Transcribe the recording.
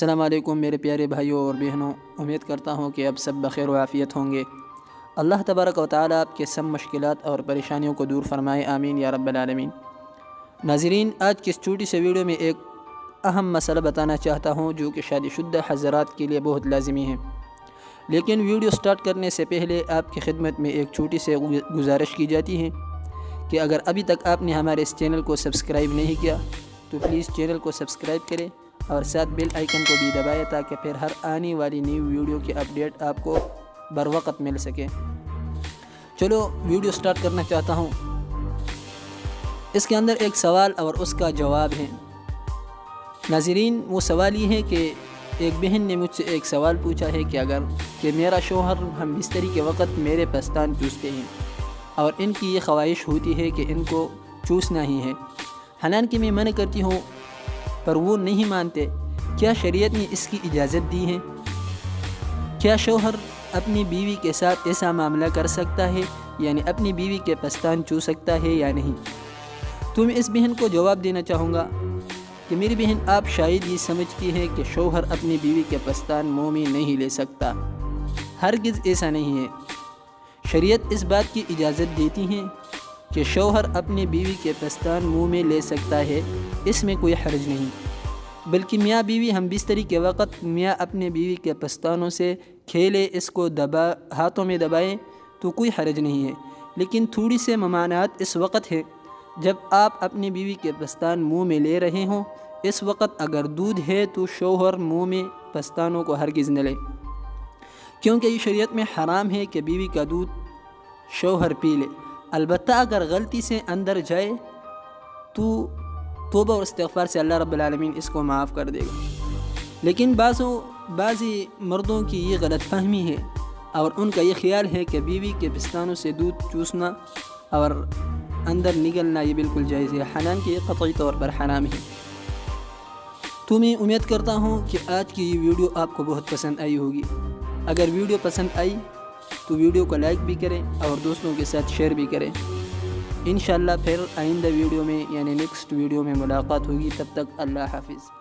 السلام علیکم میرے پیارے بھائیوں اور بہنوں، امید کرتا ہوں کہ اب سب بخیر و عافیت ہوں گے۔ اللہ تبارک و تعالیٰ آپ کے سب مشکلات اور پریشانیوں کو دور فرمائے، آمین یا رب العالمین۔ ناظرین، آج کی اس چھوٹی سے ویڈیو میں ایک اہم مسئلہ بتانا چاہتا ہوں جو کہ شادی شدہ حضرات کے لیے بہت لازمی ہے۔ لیکن ویڈیو سٹارٹ کرنے سے پہلے آپ کی خدمت میں ایک چھوٹی سے گزارش کی جاتی ہے کہ اگر ابھی تک آپ نے ہمارے اس چینل کو سبسکرائب نہیں کیا تو پلیز چینل کو سبسکرائب کریں اور ساتھ بیل آئیکن کو بھی دبائیں تاکہ پھر ہر آنے والی نیو ویڈیو کی اپڈیٹ آپ کو بر وقت مل سکے۔ چلو ویڈیو سٹارٹ کرنا چاہتا ہوں۔ اس کے اندر ایک سوال اور اس کا جواب ہے۔ ناظرین، وہ سوال یہ ہے کہ ایک بہن نے مجھ سے ایک سوال پوچھا ہے کہ میرا شوہر ہم بستری کے وقت میرے پستان چوستے ہیں اور ان کی یہ خواہش ہوتی ہے کہ ان کو چوسنا ہی ہے، حالانکہ میں منع کرتی ہوں پر وہ نہیں مانتے۔ کیا شریعت نے اس کی اجازت دی ہے؟ کیا شوہر اپنی بیوی کے ساتھ ایسا معاملہ کر سکتا ہے، یعنی اپنی بیوی کے پستان چوس سکتا ہے یا نہیں؟ تو میں اس بہن کو جواب دینا چاہوں گا کہ میری بہن، آپ شاید یہ سمجھتی ہیں کہ شوہر اپنی بیوی کے پستان منہ میں نہیں لے سکتا۔ ہرگز ایسا نہیں ہے۔ شریعت اس بات کی اجازت دیتی ہے کہ شوہر اپنی بیوی کے پستان منہ میں لے سکتا ہے، اس میں کوئی حرج نہیں۔ بلکہ میاں بیوی ہم بستری کے وقت میاں اپنے بیوی کے پستانوں سے کھیلے، اس کو ہاتھوں میں دبائیں تو کوئی حرج نہیں ہے۔ لیکن تھوڑی سے ممانعت اس وقت ہے جب آپ اپنی بیوی کے پستان منہ میں لے رہے ہوں۔ اس وقت اگر دودھ ہے تو شوہر منہ میں پستانوں کو ہرگز نہ لے، کیونکہ یہ شریعت میں حرام ہے کہ بیوی کا دودھ شوہر پی لے۔ البتہ اگر غلطی سے اندر جائے تو توبہ اور استغفار سے اللہ رب العالمین اس کو معاف کر دے گا۔ لیکن بعضی مردوں کی یہ غلط فہمی ہے اور ان کا یہ خیال ہے کہ بیوی کے پستانوں سے دودھ چوسنا اور اندر نگلنا یہ بالکل جائز ہے، حالانکہ یہ قطعی طور پر حرام ہے۔ تو میں امید کرتا ہوں کہ آج کی یہ ویڈیو آپ کو بہت پسند آئی ہوگی۔ اگر ویڈیو پسند آئی تو ویڈیو کو لائک بھی کریں اور دوستوں کے ساتھ شیئر بھی کریں۔ انشاءاللہ پھر آئندہ ویڈیو میں یعنی نیکسٹ ویڈیو میں ملاقات ہوگی، تب تک اللہ حافظ۔